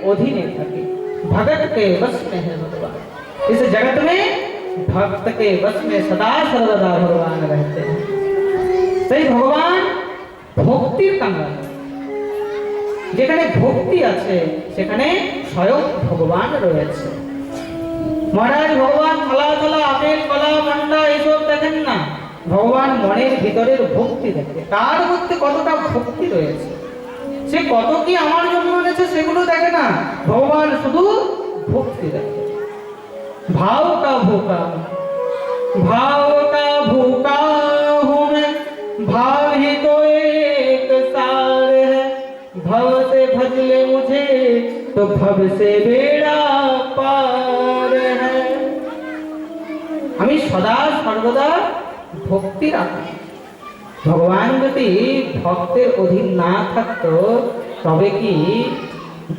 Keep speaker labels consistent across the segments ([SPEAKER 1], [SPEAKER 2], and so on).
[SPEAKER 1] अधीने থাকে। भगत के बस में है भगवान। इस जगत में भक्त के बस में सदा सर्वदा भगवान रहते हैं। সেই ভগবান ভক্তির কাঙ্গাল। যেখানে ভক্তি আছে সেখানে স্বয়ং ভগবান রয়েছে। মহারাজ ভগবান থালা থালা আপেল কলা মন্ডা এসব দেখেন না, ভগবান মনের ভিতরের ভক্তি দেখে, তার মধ্যে কতটা ভক্তি রয়েছে, সে কত কি আমার জন্য এনেছে সেগুলো দেখে না, ভগবান শুধু ভক্তি দেখে। भाव का भूखा हूँ मैं, भाव ही तो एक सार है, भव से भज ले मुझे तो भव से बेड़ा पार है। আমি সদা সর্বদা ভক্তি রাখি। ভগবান যদি ভক্তের অধীন না থাকতো তবে কি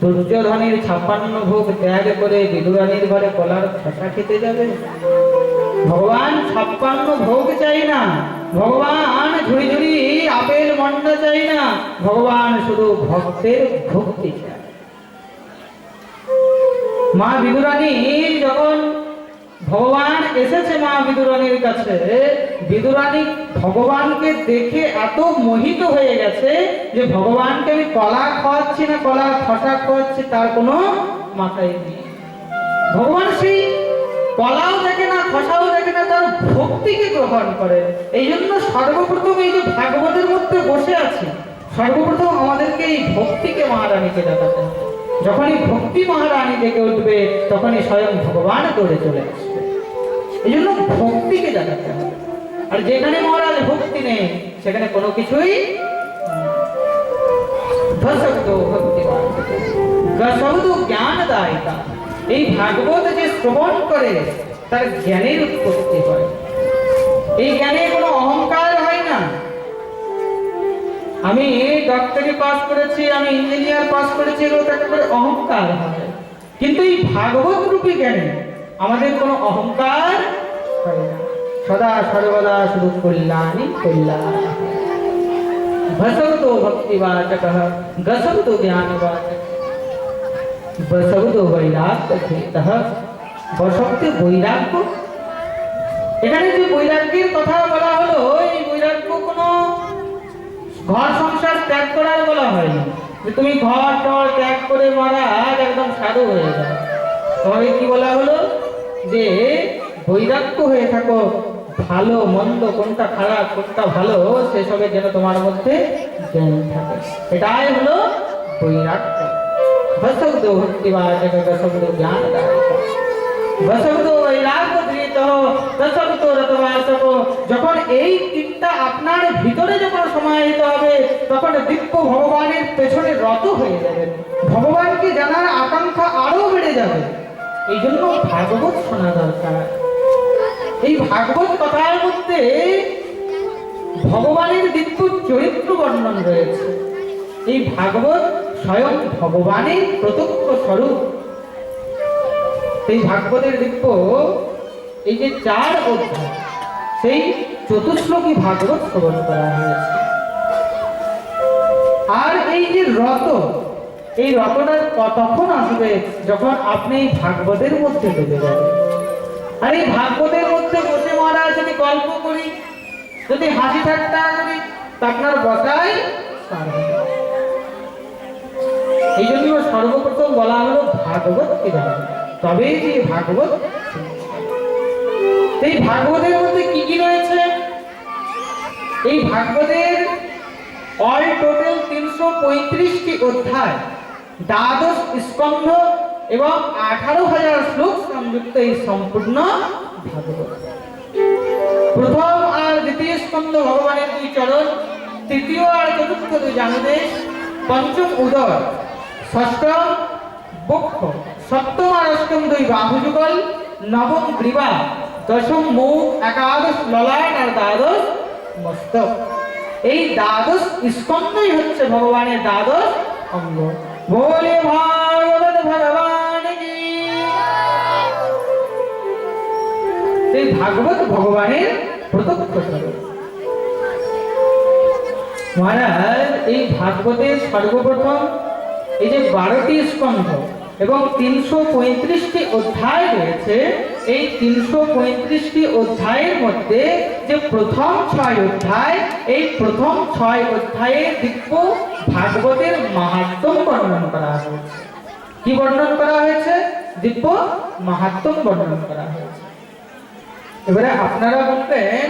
[SPEAKER 1] দুর্যোধনের 56 ভোগ ত্যাগ করে বিদুরানীর ঘরে কলার খোসা খেতে যাবে? ভগবান 56 ভোগ চাই না, ভগবান ঝুড়ি ঝুড়ি আপেল মন্ডা চাই না, ভগবান শুধু ভক্তের ভক্তি চায়। মা বিদুরানী যখন ভগবান এসেছে মা বিদুরানীর কাছে, বিদুরানী ভগবানকে দেখে এত মোহিত হয়ে গেছে যে ভগবানকে আমি কলা খাওয়াচ্ছি না কলা খসা খাওয়াচ্ছি তার কোনো মাথায় নেই। ভগবান সেই কলাও দেখে না খসাও দেখে না, তার ভক্তিকে গ্রহণ করে। এই জন্য সর্বপ্রথম এই যে ভাগবতের মধ্যে বসে আছি, সর্বপ্রথম আমাদেরকে এই ভক্তিকে মহারানীকে দেখাতে হবে। যখনই ভক্তি মহারানী থেকে উঠবে তখনই স্বয়ং ভগবান দৌড়ে চলে আসবে। এই জন্য ভক্তিকে দেখাতে হবে। আর যেখানে মহারাজ ভক্তি নেই সেখানে কোনো কিছুই জ্ঞানদায়িতা। এই ভাগবত যে শ্রবণ করে তার জ্ঞানের উৎপত্তি হয়। এই জ্ঞানে কোনো অহংকার হয় না। আমি ডক্টরি পাস করেছি, আমি ইঞ্জিনিয়ার পাস করেছি, এগুলো একটা করে অহংকার হয়। কিন্তু এই ভাগবত রূপী জ্ঞানে আমাদের কোনো অহংকার হয় না। সদা সর্বদা শুধু কল্যাণই কল্যাণ। ভসবতো ভক্তিবাচক গসবতো জ্ঞানবাচক বসবতো বৈরাগ্য ধৃতঃ। বসবতে বৈরাগ্য, এখানে যে বৈরাগ্যের কথা বলা হলো, এই বৈরাগ্য কোনো ঘর সংসার ত্যাগ করার বলা হয়নি যে তুমি ঘর টর ত্যাগ করে মহারাজ একদম সাধু হয়ে যাও। তবে কি বলা হলো যে বৈরাগ্য হয়ে থাকো, ভালো মন্দ কোনটা খারাপ কোনটা ভালো সেসবে যেন তোমার মধ্যে জ্ঞান থাকে। এটাই হলো বৈরাগ্য। বসবতো ভক্তিবাচক গসবতো জ্ঞানদায়ক বসবতো বৈরাগ্য ধৃতঃ গসবতো রতবাচক। যখন এই তিনটা আপনার ভিতরে যখন সমাহিত হবে তখন দিব্য ভগবানের পেছনে রত হয়ে যাবেন, ভগবানকে জানার আকাঙ্ক্ষা আরো বেড়ে যাবে। এই জন্য ভাগবত শোনা দরকার। এই ভাগবত কথার মধ্যে ভগবানের দিব্য চরিত্র বর্ণন রয়েছে। এই ভাগবত স্বয়ং ভগবানের প্রত্যক্ষ স্বরূপ। এই ভাগবতের দিব্য এই যে 4 অধ্যায়, সেই চতুশ্লোকী ভাগবত শ্রবণ করা হয়েছে। আর এই যে রত, এই রতটা তখন আসবে যখন আপনি এই ভাগবতের মধ্যে ডুবে যাবেন। আর এই ভাগবতের মধ্যে বসে মহারাজ যদি গল্প করি, যদি হাসি ঠাট্টা করি, তা আপনার বসাই পার হবে। এই জন্য সর্বপ্রথম বলা হলো ভাগবত কি জানেন, তবেই যে ভাগবত। এই ভাগবতের মধ্যে কি কি রয়েছে? এই ভাগবতের অল টোটাল 335টি অধ্যায়, 12 স্কন্ধ এবং 18,000 শ্লোক সংযুক্ত এই সম্পূর্ণ ভাগবত। প্রথম আর দ্বিতীয় স্কন্ধ ভগবানের 2 চরণ, তৃতীয় আর চতুর্থ 2 জানুদেশ, পঞ্চম উদর, ষষ্ঠম বক্ষ, সপ্তম আর অষ্টম 2 বাহুযুগল, নবম গ্রীবা, দশম মুখ, একাদশ ললাট আর দ্বাদশ মস্তক। এই 12 স্কন্ধই হচ্ছে ভগবানের 12 অঙ্গ। বলে ভাগবত ভগবান কি। এই ভাগবত ভগবানের প্রত্যক্ষ স্বরূপ। মহারাজ এই ভাগবতের সর্বপ্রথম এই যে 12টি স্কন্ধ এবং 335টি অধ্যায় রয়েছে, এই 335টি অধ্যায়ের মধ্যে যে প্রথম 6 অধ্যায়, এই প্রথম 6 অধ্যায়ে দিব্য ভাগবতের মাহাত্ম্য বর্ণন করা হয়েছে। কি বর্ণন করা হয়েছে? দিব্য মাহাত্ম্য বর্ণন করা হয়েছে। এবারে আপনারা বলবেন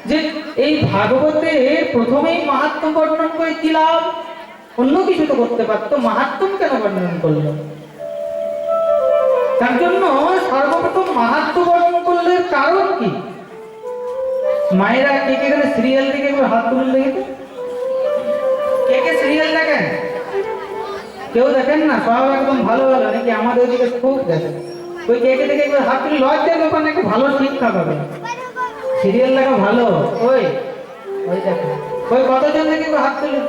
[SPEAKER 1] যে এই ভাগবতে প্রথমেই মাহাত্ম্য বর্ণন করে কি লাভ? অন্য কিছু তো করতে পারতো, মাহাত্ম্য কেন বর্ণন করলো? তার জন্য সর্বপ্রথম মাহাত্ম্য বর্ণন করলে কারণ কি? মায়েরা কে কে এখানে সিরিয়াল দেখে হাত তুলে দেখে? কে কে সিরিয়াল দেখেন? কেউ দেখেন না? সব একদম ভালো ভালো নাকি? আমাদের ওদিকে খুব দেখেন। ওই কে কে দেখে হাত তুলে লজ্জার ব্যাপার নাকি? ভালো শিক্ষা পাবে, সিরিয়াল দেখা ভালো। ওই ওই দেখেন, ওই কতজন দেখে হাত তুলে?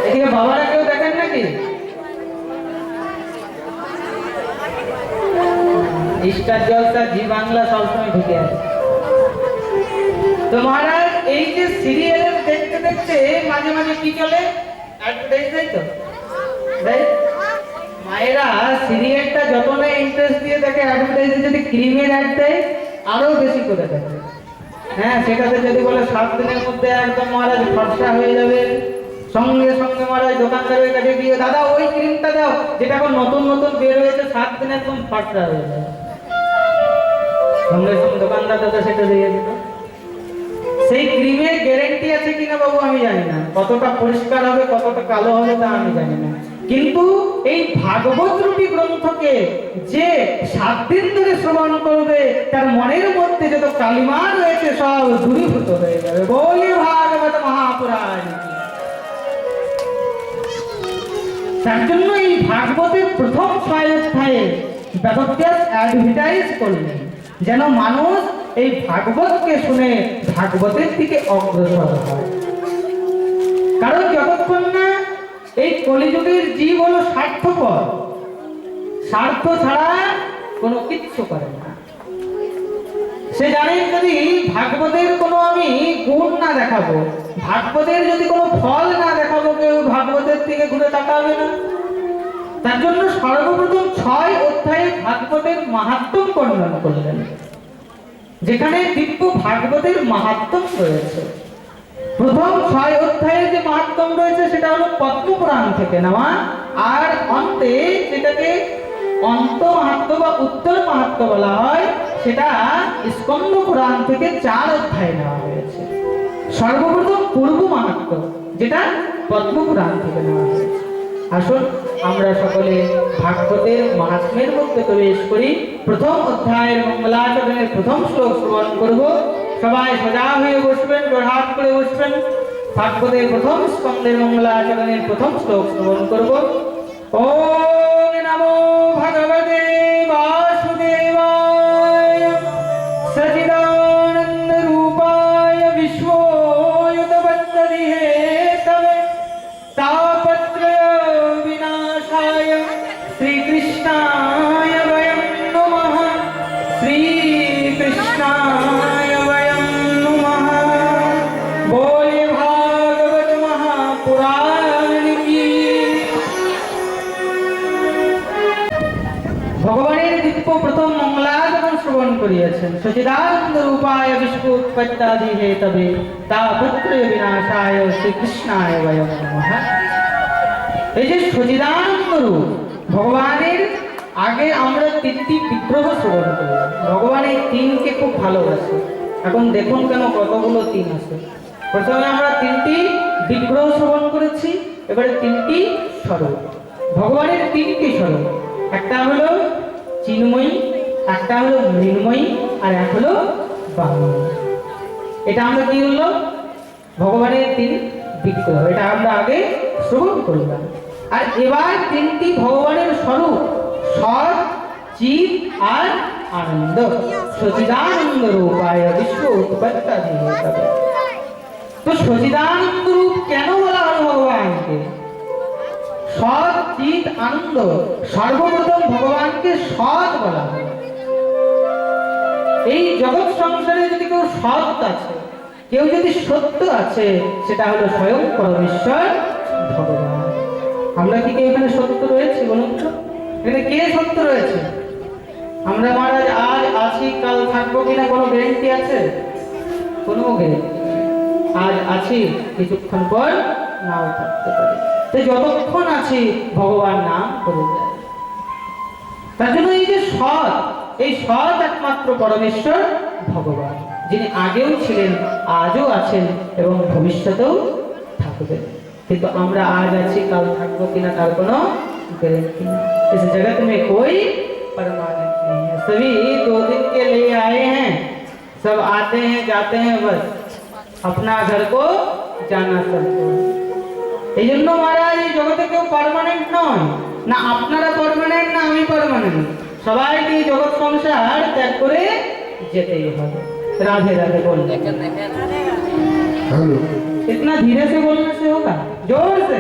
[SPEAKER 1] এদিকে বাবারা কেউ দেখেন নাকি? স্টার জলসা, জি বাংলা সবসময় ঢুকে আছে। তো মহারাজ এই যে সিরিয়াল দেখতে দেখতে মাঝে মাঝে কি চলে? অ্যাডভার্টাইজ দেয় তো, দেয়। মায়েরা সিরিয়ালটা যত না ইন্টারেস্ট দিয়ে দেখে, অ্যাডভার্টাইজে যদি ক্রিমের অ্যাড দেয় আরো বেশি করে দেখে। হ্যাঁ, সেটাতে যদি বলে 7 দিনের মধ্যে একদম মহারাজ ফর্সা হয়ে যাবে, সঙ্গে সঙ্গে মহারাজ দোকানদারের কাছে গিয়ে দাদা ওই ক্রিমটা দাও যেটা এখন নতুন নতুন বের হয়েছে, 7 দিনে একদম ফর্সা হয়ে যাবে। সঙ্গে সঙ্গে দোকানদার দাদা সেটা দিয়ে দিত। সেই ক্রিমের গ্যারেন্টি আছে কিনা বাবু আমি জানি না, কতটা পরিষ্কার হবে কতটা কালো হবে তা আমি জানি না, কিন্তু এই ভাগবত রূপী গ্রন্থকে যে 7 দিন ধরে শ্রবণ করবে তার মনের মধ্যে যত কালিমা রয়েছে সব দূরীভূত হয়ে যাবে। বলি ভাগবত মহাপুরাণ। তার জন্য এই ভাগবতের প্রথম 6 অধ্যায়ে বেদব্যাস অ্যাডভার্টাইজ করলেন যেন মানুষ এই ভাগবতকে শুনে ভাগবতের দিকে অগ্রসর হয়। কারণ যতক্ষণ না এই কলিযুগের জীব হলো স্বার্থপর, স্বার্থ ছাড়া কোনো কিচ্ছু করে না। সে জানে যদি ভাগবতের কোনো আমি গুণ না দেখাবো, ভাগবতের যদি কোনো ফল না দেখাবো, কেউ ভাগবতের দিকে ঘুরে তাকাবে না। তার জন্য সর্বপ্রথম 6 অধ্যায়ে ভাগবতের মাহাত্ম্য বর্ণন করলেন, যেখানে দিব্য ভাগবতের মাহাত্ম্য রয়েছে। প্রথম 6 অধ্যায়ে যে মাহাত্ম্য রয়েছে সেটা হলো পদ্মপুরাণ থেকে নেওয়া, আর অন্তে যেটাকে অন্ত মাহাত্ম্য বা উত্তর মাহাত্ম্য বলা হয় সেটা স্কন্দ পুরাণ থেকে 4 অধ্যায় নেওয়া হয়েছে। সর্বপ্রথম পূর্ব মাহাত্ম্য যেটা পদ্মপুরাণ থেকে নেওয়া হয়েছে। আসুন আমরা সকলে ভাগবতের মাহাত্ম্যের মধ্যে প্রবেশ করি। প্রথম অধ্যায়ের মঙ্গলাচরণের প্রথম শ্লোক শ্রবণ করব। সবাই সোজা হয়ে বসবেন, জোড়হাত করে বসবেন। ভাগবতের প্রথম স্কন্ধের মঙ্গলাচরণের প্রথম শ্লোক শ্রবণ করব। ওম নমো ভগবতে বাসুদেবায় সচিদানন্দ রূপায় বিশ্বোৎপত্তি হেতবে তাপত্রয় বিনাশায় শ্রীকৃষ্ণায় বয়ং নমঃ। শ্রীকৃষ্ণায় বয়ং নমঃ। बोले भागवत महापुराण की। ভগবানের দিব্য প্রথম মঙ্গলাচরণ শ্রবণ করিয়াছেন। সচিদানন্দ রূপায় বিশ্বোৎপত্তি হেতবে তাপত্রয় বিনাশায় শ্রীকৃষ্ণায় বয়ং নমঃ। এই যে সচিদানন্দ রূপ ভগবানের, আগে আমরা 3টি বিগ্রহ শ্রবণ করলাম। ভগবান এই 3কে খুব ভালোবাসে। এখন দেখুন কেন কতগুলো 3 আছে। প্রথমে আমরা 3টি বিগ্রহ শ্রবণ করেছি, এবারে 3টি স্বরূপ। ভগবানের 3টি স্বরূপ, একটা হলো চিন্ময়ী, একটা হলো মৃন্ময়ী, আর এক হলো বাংময়ী। এটা আমরা কি হলো ভগবানের 3 বিগ্রহ, এটা আমরা আগে শ্রবণ করলাম। আর এবার 3টি ভগবানের স্বরূপ, সৎ, চিৎ আর আনন্দ। সচিদানন্দ রূপায় বিশ্বোৎপত্তি হেতবে। তো সচিদানন্দ রূপ কেন বলা হলো ভগবানকে? সৎ, চিৎ, আনন্দ। সর্বপ্রথম ভগবানকে সৎ বলা হলো। এই জগৎ সংসারে যদি কেউ সৎ আছে, কেউ যদি সত্য আছে, সেটা হলো স্বয়ং পরমেশ্বর ভগবান। আমরা কি কেউ এখানে সত্য রয়েছে বলুন তো? এখানে কে সত্য রয়েছে? আমরা মহারাজ আজ আছি, কাল থাকবো কিনা কোনো গ্যারেন্টি আছে? কোনো গ্যারেন্টি। আজ আছি, কিছুক্ষণ পর নাও থাকতে পারি। তো যতক্ষণ আছি ভগবান নাম করে যায়। তার জন্য এই যে সৎ, এই সৎ একমাত্র পরমেশ্বর ভগবান, যিনি আগেও ছিলেন, আজও আছেন এবং ভবিষ্যতেও থাকবেন। কিন্তু আমরা আজ আছি, কাল থাকবো কিনা তার কোনো गारंटी नहीं। इस जगत में कोई परमानेंट नहीं है। सभी 2 दिन के लिए आए हैं, सब आते हैं जाते हैं, बस अपना घर को जाना सबको। এই জন্য মহারাজ এই জগতে কেউ পার্মানেন্ট নয়, না আপনারা পার্মানেন্ট না আমি পার্মানেন্ট। সবাইকে এই জগৎ সংসার ত্যাগ করে যেতেই হবে। राधे राधे बोलने
[SPEAKER 2] हेलो
[SPEAKER 1] इतना धीरे से बोलने से होगा? जोर से